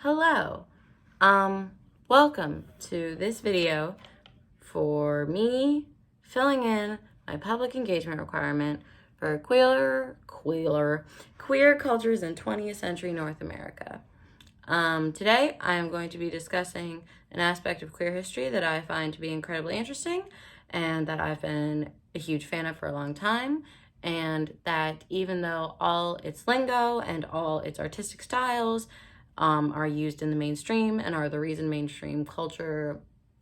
Hello. Welcome to this video for me filling in my public engagement requirement for queer cultures in 20th century North America. Today I am going to be discussing an aspect of queer history that I find to be incredibly interesting and that I've been a huge fan of for a long time, and that even though all its lingo and all its artistic styles are used in the mainstream and are the reason mainstream culture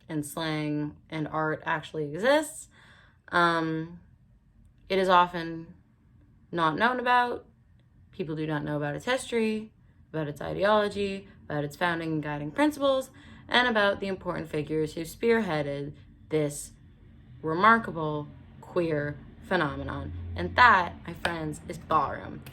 and slang and art actually exists, it is often not known about. People do not know about its history, about its ideology, about its founding and guiding principles, and about the important figures who spearheaded this remarkable queer phenomenon. And that, my friends, is ballroom.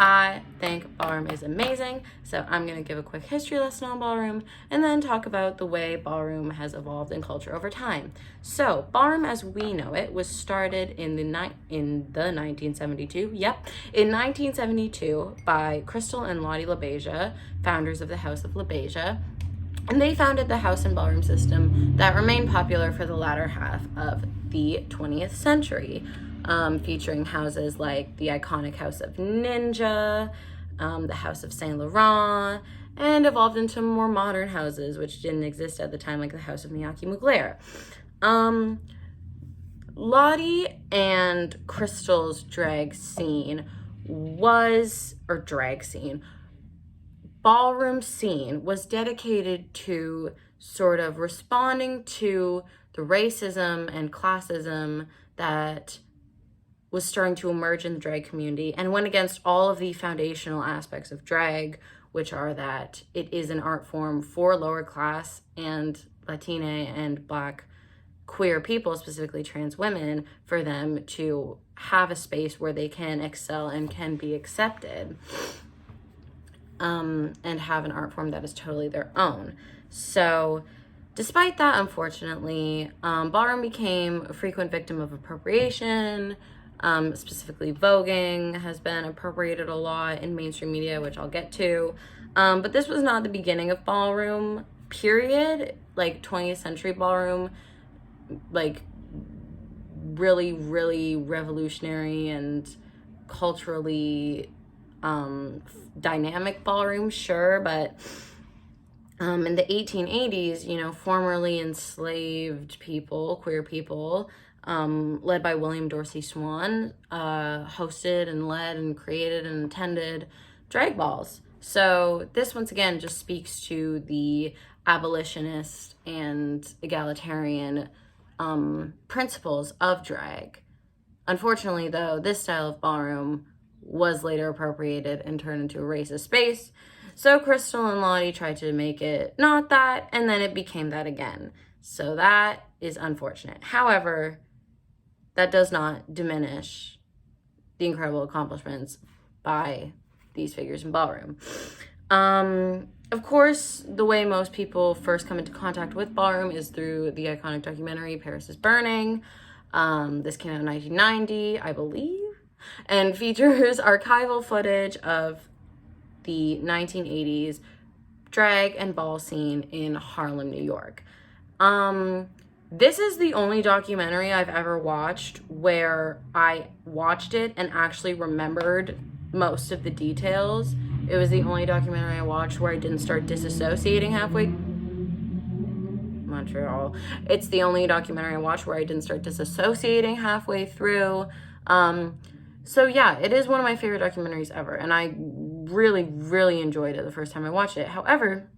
I think ballroom is amazing, so I'm going to give a quick history lesson on ballroom and then talk about the way ballroom has evolved in culture over time. So, ballroom as we know it was started in 1972. In 1972 by Crystal and Lottie LaBeija, founders of the House of LaBeija. And they founded the house and ballroom system that remained popular for the latter half of the 20th century, featuring houses like the iconic House of Ninja, the House of Saint Laurent, and evolved into more modern houses, which didn't exist at the time, like the House of Miyake Mugler. Lottie and Crystal's ballroom scene was dedicated to sort of responding to the racism and classism that was starting to emerge in the drag community, and went against all of the foundational aspects of drag, which are that it is an art form for lower class and Latina and Black queer people, specifically trans women, for them to have a space where they can excel and can be accepted, and have an art form that is totally their own. So despite that, unfortunately, ballroom became a frequent victim of appropriation. Specifically voguing has been appropriated a lot in mainstream media, which I'll get to. But this was not the beginning of ballroom, period. Like 20th century ballroom, like really, really revolutionary and culturally dynamic ballroom, sure, but in the 1880s, formerly enslaved people, queer people, led by William Dorsey Swann, hosted and led and created and attended drag balls. So this once again just speaks to the abolitionist and egalitarian principles of drag. Unfortunately, though, this style of ballroom was later appropriated and turned into a racist space. So Crystal and Lottie tried to make it not that, and then it became that again. So that is unfortunate. However, that does not diminish the incredible accomplishments by these figures in ballroom. Of course, the way most people first come into contact with ballroom is through the iconic documentary Paris is Burning. This came out in 1990, I believe, and features archival footage of the 1980s drag and ball scene in Harlem, New York. This is the only documentary I've ever watched where I watched it and actually remembered most of the details. It was the only documentary I watched where I didn't start disassociating halfway. Montreal. It's the only documentary I watched where I didn't start disassociating halfway through. So yeah, it is one of my favorite documentaries ever, and I really, really enjoyed it the first time I watched it. However,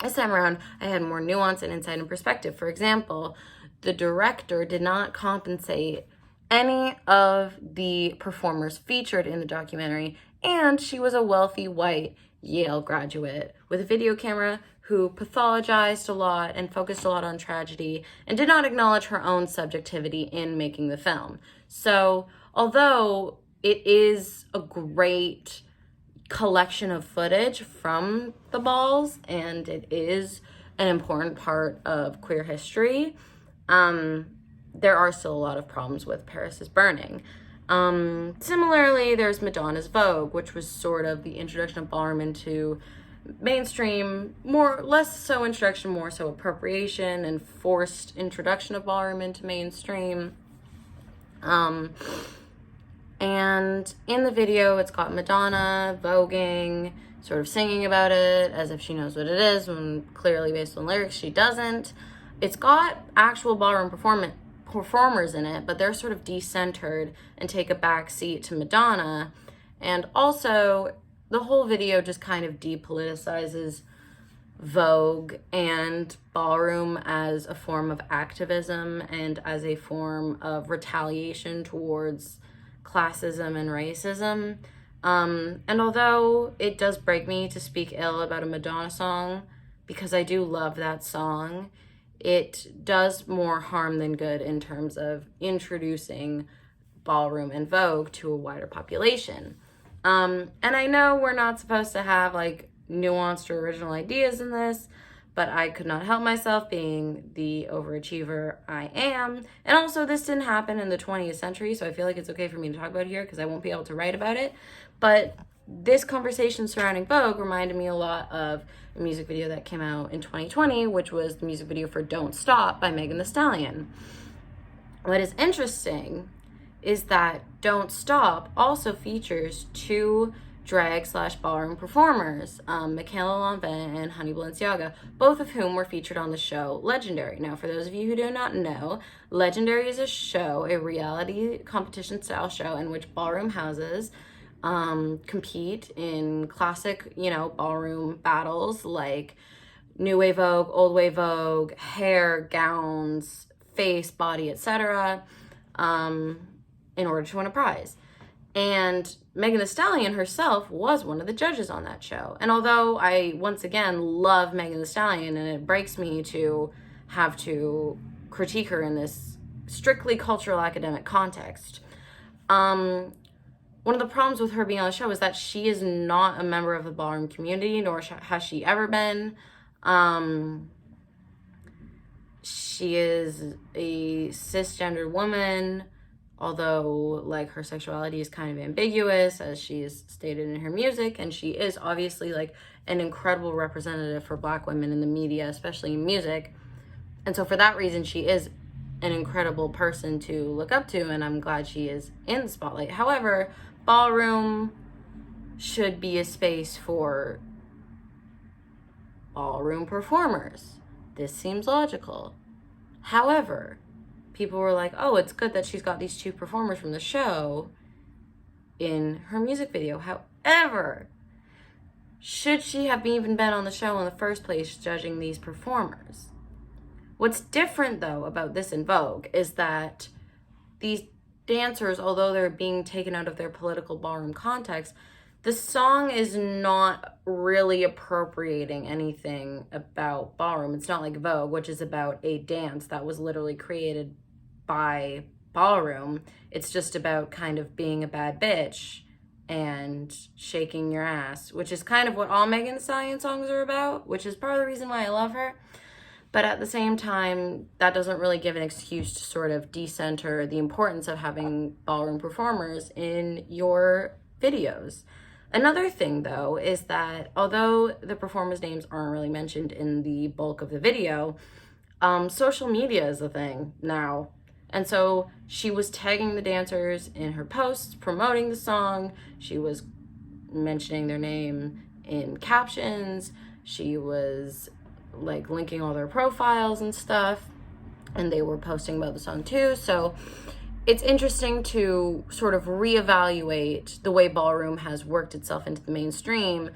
this time around, I had more nuance and insight and perspective. For example, the director did not compensate any of the performers featured in the documentary, and she was a wealthy white Yale graduate with a video camera who pathologized a lot and focused a lot on tragedy and did not acknowledge her own subjectivity in making the film. So, although it is a great collection of footage from the balls and it is an important part of queer history, there are still a lot of problems with Paris is Burning. Similarly, there's Madonna's Vogue, which was sort of the introduction of ballroom into mainstream, less so introduction, more so appropriation and forced introduction of ballroom into mainstream. And in the video, it's got Madonna voguing, sort of singing about it as if she knows what it is, when clearly based on lyrics, she doesn't. It's got actual ballroom performers in it, but they're sort of decentered and take a back seat to Madonna. And also, the whole video just kind of depoliticizes Vogue and ballroom as a form of activism and as a form of retaliation towards classism and racism. And although it does break me to speak ill about a Madonna song, because I do love that song, it does more harm than good in terms of introducing ballroom and Vogue to a wider population. And I know we're not supposed to have like nuanced or original ideas in this, but I could not help myself being the overachiever I am. And also, this didn't happen in the 20th century, so I feel like it's okay for me to talk about it here because I won't be able to write about it. But this conversation surrounding Vogue reminded me a lot of a music video that came out in 2020, which was the music video for Don't Stop by Megan Thee Stallion. What is interesting is that Don't Stop also features two drag/ballroom performers, Michaela Lanvin and Honey Balenciaga, both of whom were featured on the show Legendary. Now, for those of you who do not know, Legendary is a show, a reality competition style show in which ballroom houses compete in classic, ballroom battles like New Wave Vogue, Old Wave Vogue, hair, gowns, face, body, etc., in order to win a prize. And Megan Thee Stallion herself was one of the judges on that show. And although I, once again, love Megan Thee Stallion, and it breaks me to have to critique her in this strictly cultural academic context, one of the problems with her being on the show is that she is not a member of the ballroom community, nor has she ever been. She is a cisgendered woman, although like her sexuality is kind of ambiguous, as she is stated in her music, and she is obviously like an incredible representative for Black women in the media, especially in music. And so for that reason, she is an incredible person to look up to, and I'm glad she is in the spotlight. However, ballroom should be a space for ballroom performers. This seems logical. However, people were like, oh, it's good that she's got these two performers from the show in her music video. However, should she have even been on the show in the first place judging these performers? What's different, though, about this in Vogue is that these dancers, although they're being taken out of their political ballroom context, the song is not really appropriating anything about ballroom. It's not like Vogue, which is about a dance that was literally created by ballroom. It's just about kind of being a bad bitch and shaking your ass, which is kind of what all Megan Thee Stallion songs are about, which is part of the reason why I love her. But at the same time, that doesn't really give an excuse to sort of decenter the importance of having ballroom performers in your videos. Another thing, though, is that although the performers' names aren't really mentioned in the bulk of the video, social media is a thing now. And so she was tagging the dancers in her posts, promoting the song. She was mentioning their name in captions. She was like linking all their profiles and stuff, and they were posting about the song too. So it's interesting to sort of reevaluate the way ballroom has worked itself into the mainstream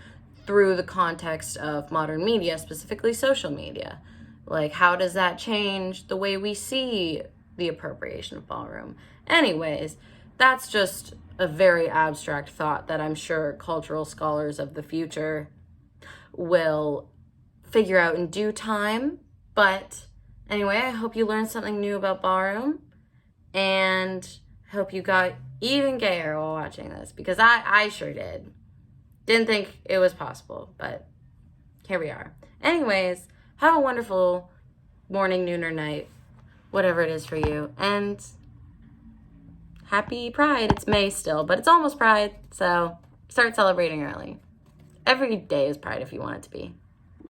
through the context of modern media, specifically social media. Like, how does that change the way we see the appropriation of ballroom? Anyways, that's just a very abstract thought that I'm sure cultural scholars of the future will figure out in due time. But anyway, I hope you learned something new about ballroom, and hope you got even gayer while watching this, because I sure did. Didn't think it was possible, but here we are. Anyways, have a wonderful morning, noon, or night, whatever it is for you, and happy Pride. It's May still, but it's almost Pride, so start celebrating early. every day is Pride if you want it to be.